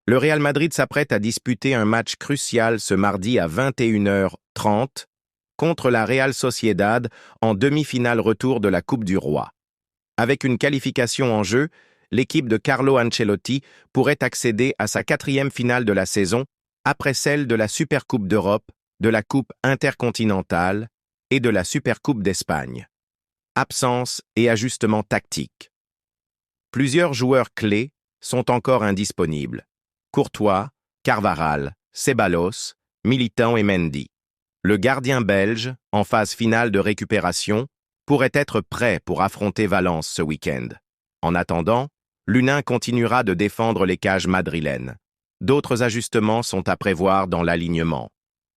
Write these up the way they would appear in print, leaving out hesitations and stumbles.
Le Real Madrid s'apprête à disputer un match crucial ce mardi à 21h30 contre la Real Sociedad en demi-finale retour de la Coupe du Roi. Avec une qualification en jeu, l'équipe de Carlo Ancelotti pourrait accéder à sa 4e finale de la saison après celle de la Supercoupe d'Europe, de la Coupe intercontinentale et de la Supercoupe d'Espagne. Absence et ajustements tactiques. Plusieurs joueurs clés sont encore indisponibles. Courtois, Carvajal, Ceballos, Militão et Mendy. Le gardien belge, en phase finale de récupération, pourrait être prêt pour affronter Valence ce week-end. En attendant, l'Unin continuera de défendre les cages madrilènes. D'autres ajustements sont à prévoir dans l'alignement.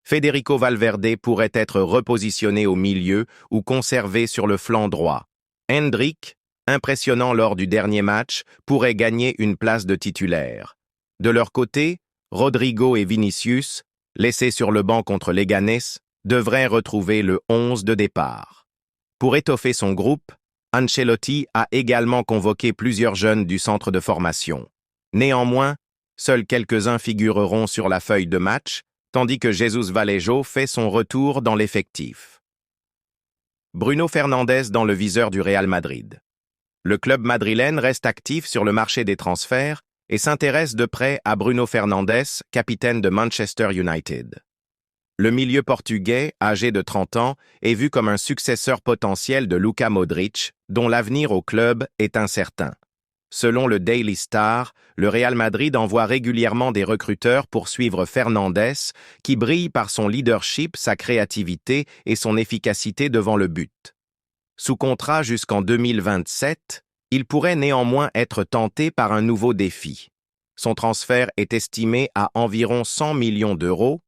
Federico Valverde pourrait être repositionné au milieu ou conservé sur le flanc droit. Hendrick, impressionnant lors du dernier match, pourrait gagner une place de titulaire. De leur côté, Rodrigo et Vinicius, laissés sur le banc contre Leganés, devraient retrouver le 11 de départ. Pour étoffer son groupe, Ancelotti a également convoqué plusieurs jeunes du centre de formation. Néanmoins, seuls quelques-uns figureront sur la feuille de match, tandis que Jesus Vallejo fait son retour dans l'effectif. Bruno Fernandes dans le viseur du Real Madrid. Le club madrilène reste actif sur le marché des transferts et s'intéresse de près à Bruno Fernandes, capitaine de Manchester United. Le milieu portugais, âgé de 30 ans, est vu comme un successeur potentiel de Luka Modric, dont l'avenir au club est incertain. Selon le Daily Star, le Real Madrid envoie régulièrement des recruteurs pour suivre Fernandes, qui brille par son leadership, sa créativité et son efficacité devant le but. Sous contrat jusqu'en 2027, il pourrait néanmoins être tenté par un nouveau défi. Son transfert est estimé à environ 100 millions d'euros,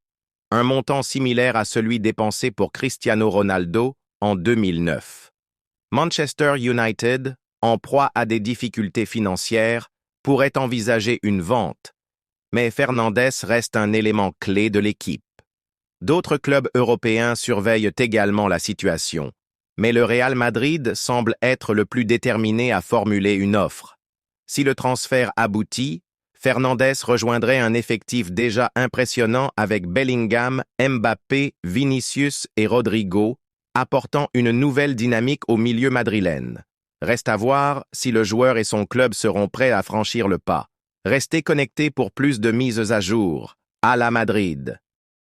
un montant similaire à celui dépensé pour Cristiano Ronaldo en 2009. Manchester United, en proie à des difficultés financières, pourrait envisager une vente, mais Fernandes reste un élément clé de l'équipe. D'autres clubs européens surveillent également la situation, mais le Real Madrid semble être le plus déterminé à formuler une offre. Si le transfert aboutit, Fernandes rejoindrait un effectif déjà impressionnant avec Bellingham, Mbappé, Vinicius et Rodrigo, apportant une nouvelle dynamique au milieu madrilène. Reste à voir si le joueur et son club seront prêts à franchir le pas. Restez connectés pour plus de mises à jour. À la Madrid!